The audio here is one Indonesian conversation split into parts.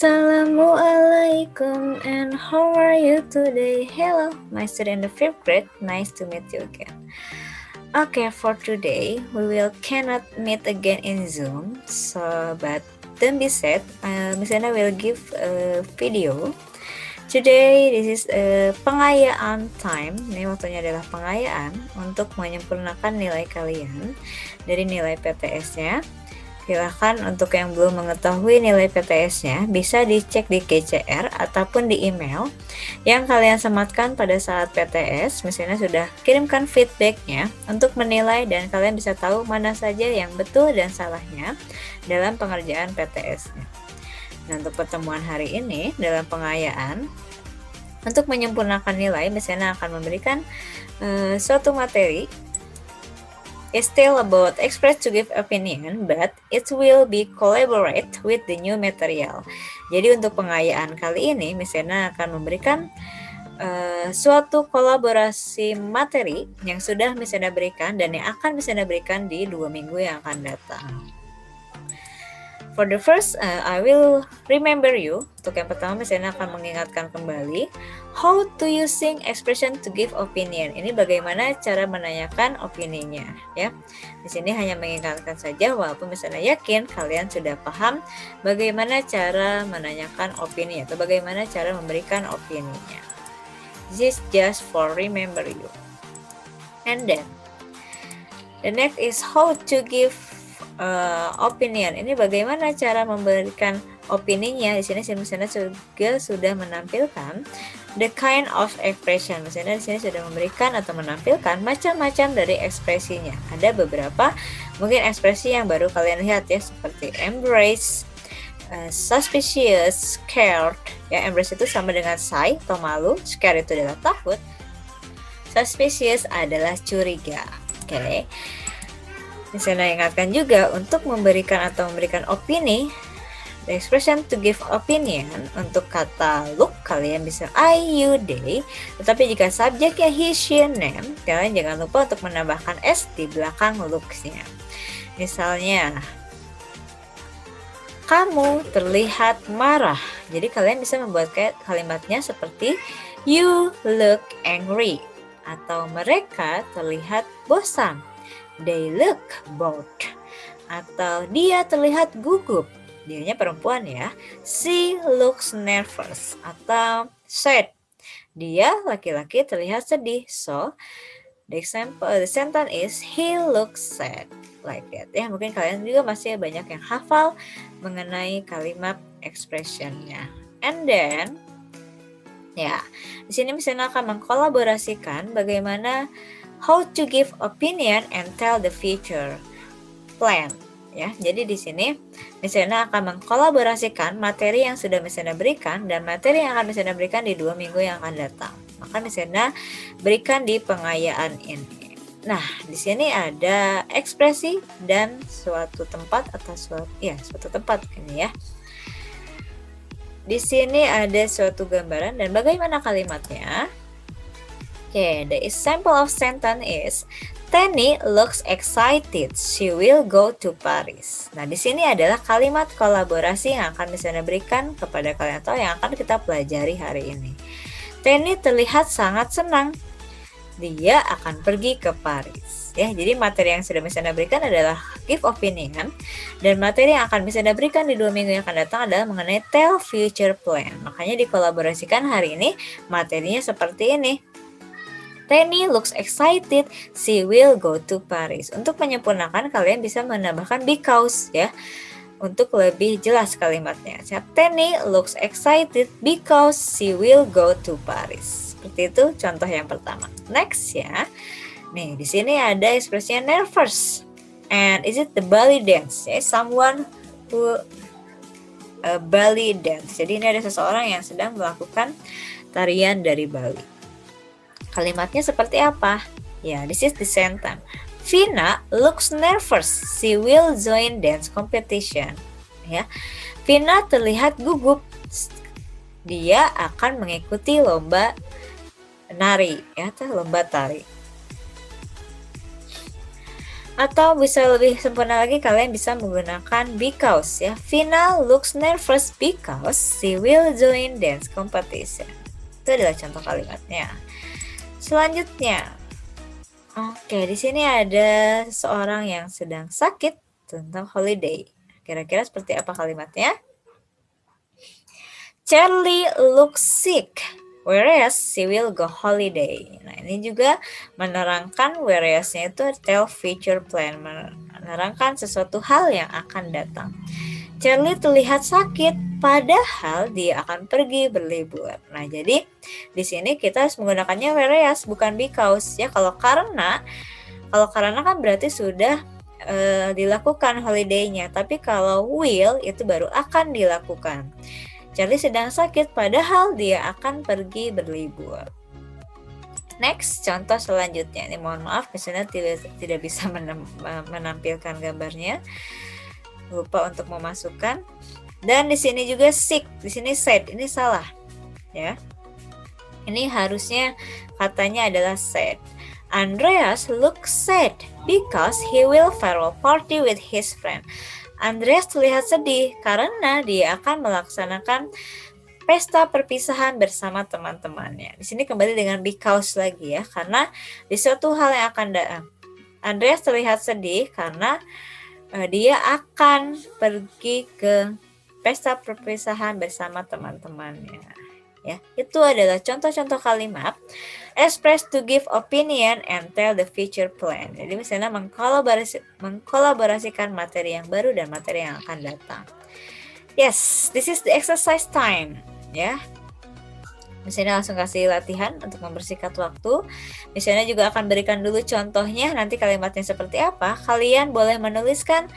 Assalamualaikum, and how are you today? Hello, my student in the 5th grade. Nice to meet you again. Okay, for today, we cannot meet again in Zoom, but don't be sad. Miss Anna will give a video. Today, this is a pengayaan time. Ini waktunya adalah pengayaan untuk menyempurnakan nilai kalian dari nilai PTS-nya. Silahkan untuk yang belum mengetahui nilai PTS-nya, bisa dicek di KCR ataupun di email yang kalian sematkan pada saat PTS. Misalnya sudah kirimkan feedback-nya untuk menilai dan kalian bisa tahu mana saja yang betul dan salahnya dalam pengerjaan PTS-nya. Nah, untuk pertemuan hari ini dalam pengayaan, untuk menyempurnakan nilai, misalnya akan memberikan suatu materi. It's still about express to give opinion, but it will be collaborate with the new material. Jadi untuk pengayaan kali ini, Miss Ena akan memberikan suatu kolaborasi materi yang sudah Miss Ena berikan dan yang akan Miss Ena berikan di 2 minggu yang akan datang. For the first, I will remember you. Untuk yang pertama, Miss Ena akan mengingatkan kembali how to using expression to give opinion. Ini bagaimana cara menanyakan opininya, ya. Di sini hanya mengingatkan saja, walaupun Miss Ena yakin kalian sudah paham bagaimana cara menanyakan opini atau bagaimana cara memberikan opininya. This is just for remember you. And then the next is how to give opinion. Ini bagaimana cara memberikan opininya. Di sini Miss Ena juga sudah menampilkan the kind of expression. Miss Ena di sini sudah memberikan atau menampilkan macam-macam dari ekspresinya. Ada beberapa mungkin ekspresi yang baru kalian lihat ya, seperti embrace, suspicious, scared. Ya, embrace itu sama dengan shy atau malu, scared itu adalah takut, suspicious adalah curiga. Oke. Saya ingatkan juga untuk memberikan opini, the expression to give opinion. Untuk kata look, kalian bisa I, you, they. Tetapi jika subjeknya he, she, them, kalian jangan lupa untuk menambahkan s di belakang looks-nya. Misalnya, kamu terlihat marah. Jadi kalian bisa membuat kalimatnya seperti you look angry. Atau mereka terlihat bosan. They look bored. Atau dia terlihat gugup. Dianya perempuan ya. She looks nervous. Atau sad. Dia laki-laki terlihat sedih. So, the sentence is he looks sad. Like that ya. Mungkin kalian juga masih banyak yang hafal mengenai kalimat expressionnya. And then ya, di sini misalnya akan mengkolaborasikan bagaimana how to give opinion and tell the future plan. Ya, jadi di sini Miss Ena akan mengkolaborasikan materi yang sudah Miss Ena berikan dan materi yang akan Miss Ena berikan di 2 minggu yang akan datang. Maka Miss Ena berikan di pengayaan ini. Nah, di sini ada ekspresi dan suatu tempat atau suatu tempat ini ya. Di sini ada suatu gambaran dan bagaimana kalimatnya? Okay, the example of sentence is Tenny looks excited. She will go to Paris. Nah, di sini adalah kalimat kolaborasi yang akan Miss Ena berikan kepada kalian atau yang akan kita pelajari hari ini. Tenny terlihat sangat senang. Dia akan pergi ke Paris. Ya, jadi materi yang sudah Miss Ena berikan adalah give opinion dan materi yang akan Miss Ena berikan di 2 minggu yang akan datang adalah mengenai tell future plan. Makanya dikolaborasikan hari ini materinya seperti ini. Tenny looks excited, she will go to Paris. Untuk menyempurnakan kalian bisa menambahkan because ya. Untuk lebih jelas kalimatnya. Tenny looks excited because she will go to Paris. Seperti itu contoh yang pertama. Next ya. Nih, di sini ada ekspresinya nervous. And is it the belly dance? Ya, someone who belly dance. Jadi ini ada seseorang yang sedang melakukan tarian dari Bali. Kalimatnya seperti apa? Ya, this is the sentence. Vina looks nervous. She will join dance competition. Ya, Vina terlihat gugup. Dia akan mengikuti lomba nari, ya, lomba tari. Atau bisa lebih sempurna lagi, kalian bisa menggunakan because ya. Vina looks nervous because she will join dance competition. Itu adalah contoh kalimatnya. Selanjutnya, oke, di sini ada seseorang yang sedang sakit tentang holiday. Kira-kira seperti apa kalimatnya? Charlie looks sick, whereas she will go holiday. Nah, ini juga menerangkan whereas-nya itu tell future plan, menerangkan sesuatu hal yang akan datang. Charlie terlihat sakit, padahal dia akan pergi berlibur. Nah, jadi di sini kita harus menggunakannya whereas, bukan because ya. Kalau karena kan berarti sudah dilakukan holiday-nya, tapi kalau will itu baru akan dilakukan. Charlie sedang sakit padahal dia akan pergi berlibur. Next, contoh selanjutnya. Ini mohon maaf, misalnya tidak bisa menampilkan gambarnya. Lupa untuk memasukkan. Dan di sini juga sick, di sini sad. Ini salah, ya. Ini harusnya katanya adalah sad. Andreas looks sad because he will farewell party with his friend. Andreas terlihat sedih karena dia akan melaksanakan pesta perpisahan bersama teman-temannya. Di sini kembali dengan because lagi ya, karena di suatu hal yang akan datang. Andreas terlihat sedih karena dia akan pergi ke pesta perpisahan bersama teman-temannya. Ya, itu adalah contoh-contoh kalimat express to give opinion and tell the future plan. Jadi misalnya mengkolaborasikan materi yang baru dan materi yang akan datang. Yes, this is the exercise time. Ya, misalnya langsung kasih latihan untuk membersihkan waktu. Misalnya juga akan berikan dulu contohnya, nanti kalimatnya seperti apa. Kalian boleh menuliskan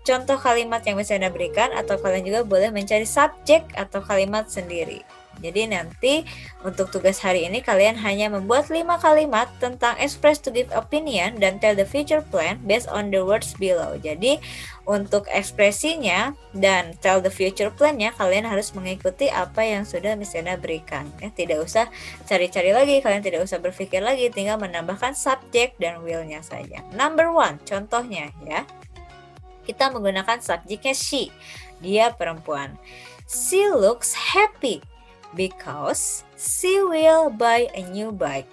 contoh kalimat yang bisa Anda berikan, atau kalian juga boleh mencari subjek atau kalimat sendiri. Jadi nanti untuk tugas hari ini kalian hanya membuat 5 kalimat tentang express to give opinion dan tell the future plan based on the words below. Jadi untuk ekspresinya dan tell the future plan-nya kalian harus mengikuti apa yang sudah Miss Ena berikan. Ya, tidak usah cari-cari lagi, kalian tidak usah berpikir lagi, tinggal menambahkan subjek dan will-nya saja. Number 1, contohnya ya. Kita menggunakan subjeknya she, dia perempuan. She looks happy because she will buy a new bike.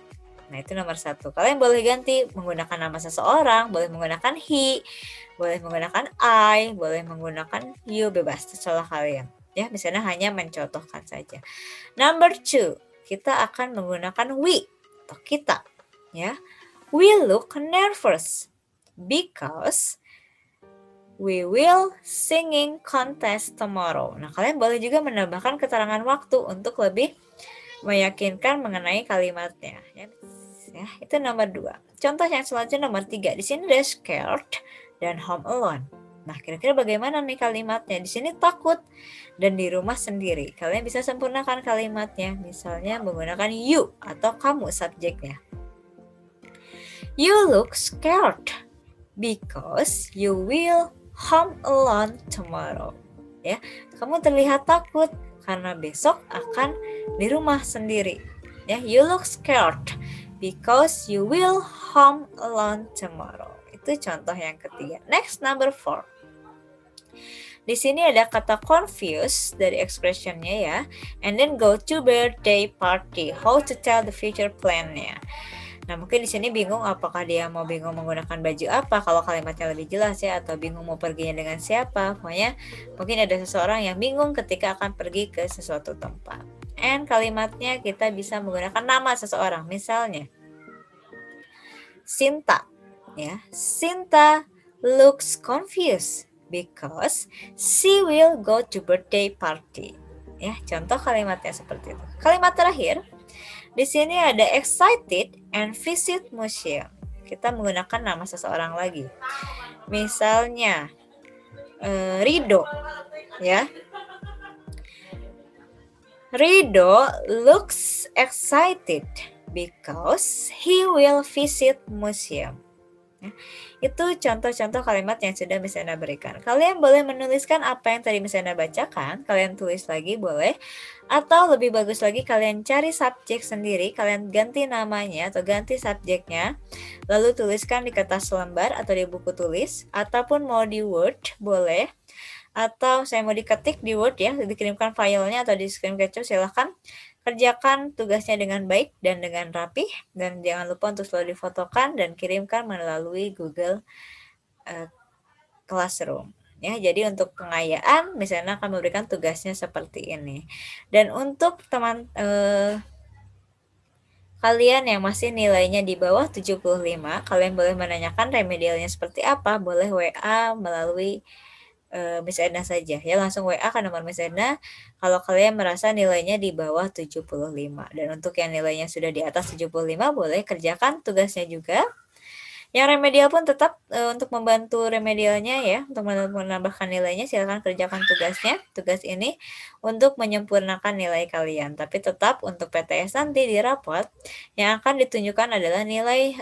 Nah, itu nomor 1. Kalian boleh ganti menggunakan nama seseorang, boleh menggunakan he, boleh menggunakan I, boleh menggunakan you, bebas, terserah kalian. Ya, misalnya hanya mencontohkan saja. Number 2, kita akan menggunakan we atau kita. Ya, we look nervous because we will singing contest tomorrow. Nah, kalian boleh juga menambahkan keterangan waktu untuk lebih meyakinkan mengenai kalimatnya. Ya, itu nomor 2. Contoh yang selanjutnya nomor 3. Di sini ada scared dan home alone. Nah, kira-kira bagaimana nih kalimatnya? Di sini takut dan di rumah sendiri. Kalian bisa sempurnakan kalimatnya. Misalnya menggunakan you atau kamu subjeknya. You look scared because you will home alone tomorrow. Ya, kamu terlihat takut karena besok akan di rumah sendiri. Ya, you look scared because you will home alone tomorrow. Itu contoh yang ketiga. Next, number 4. Di sini ada kata confused dari expressionnya ya. And then go to birthday party. How to tell the future plan-nya. Nah, mungkin di sini bingung apakah dia mau bingung menggunakan baju apa kalau kalimatnya lebih jelas ya, atau bingung mau perginya dengan siapa. Pokoknya mungkin ada seseorang yang bingung ketika akan pergi ke sesuatu tempat. And kalimatnya kita bisa menggunakan nama seseorang. Misalnya Sinta ya. Sinta looks confused because she will go to birthday party. Ya, contoh kalimatnya seperti itu. Kalimat terakhir, di sini ada excited and visit museum. Kita menggunakan nama seseorang lagi. Misalnya Rido, ya. Rido looks excited because he will visit museum. Itu contoh-contoh kalimat yang sudah Miss Ena berikan. Kalian boleh menuliskan apa yang tadi Miss Ena bacakan, kalian tulis lagi boleh. Atau lebih bagus lagi kalian cari subjek sendiri, kalian ganti namanya atau ganti subjeknya, lalu tuliskan di kertas lembar atau di buku tulis, ataupun mau di Word boleh. Atau saya mau diketik di Word ya, dikirimkan filenya atau di screen capture, silahkan kerjakan tugasnya dengan baik dan dengan rapih, dan jangan lupa untuk selalu difotokan dan kirimkan melalui Google Classroom. Ya, jadi untuk pengayaan misalnya akan memberikan tugasnya seperti ini. Dan untuk teman kalian yang masih nilainya di bawah 75, kalian boleh menanyakan remedialnya seperti apa, boleh WA melalui Miss Edna saja ya, langsung WA ke nomor Miss Edna kalau kalian merasa nilainya di bawah 75. Dan untuk yang nilainya sudah di atas 75 boleh kerjakan tugasnya juga. Yang remedial pun tetap untuk membantu remedialnya ya, untuk menambahkan nilainya silakan kerjakan tugas ini untuk menyempurnakan nilai kalian. Tapi tetap untuk PTS nanti di rapot yang akan ditunjukkan adalah nilai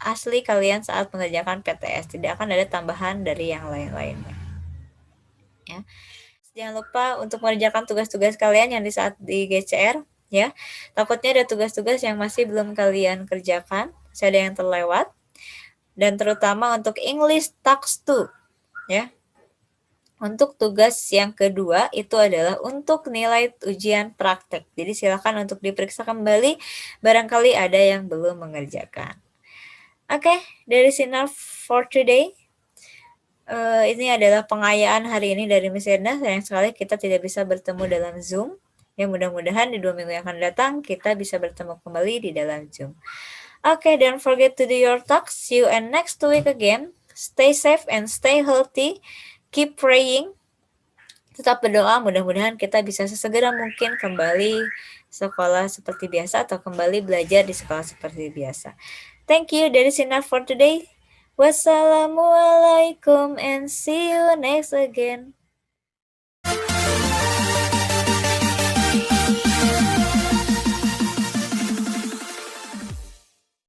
asli kalian saat mengerjakan PTS, tidak akan ada tambahan dari yang lain-lainnya. Ya. Jangan lupa untuk mengerjakan tugas-tugas kalian yang di saat di GCR ya. Takutnya ada tugas-tugas yang masih belum kalian kerjakan, masih ada yang terlewat. Dan terutama untuk English Tax 2 ya. Untuk tugas yang kedua itu adalah untuk nilai ujian praktek. Jadi silakan untuk diperiksa kembali barangkali ada yang belum mengerjakan. Oke, dari Sinar for today. Ini adalah pengayaan hari ini dari Miss Edna. Sayang sekali kita tidak bisa bertemu dalam Zoom. Ya mudah-mudahan di 2 minggu yang akan datang kita bisa bertemu kembali di dalam Zoom. Okay, don't forget to do your talks. See you and next week again. Stay safe and stay healthy. Keep praying. Tetap berdoa, mudah-mudahan kita bisa sesegera mungkin kembali sekolah seperti biasa atau kembali belajar di sekolah seperti biasa. Thank you, that is enough for today. Wassalamualaikum and see you next again.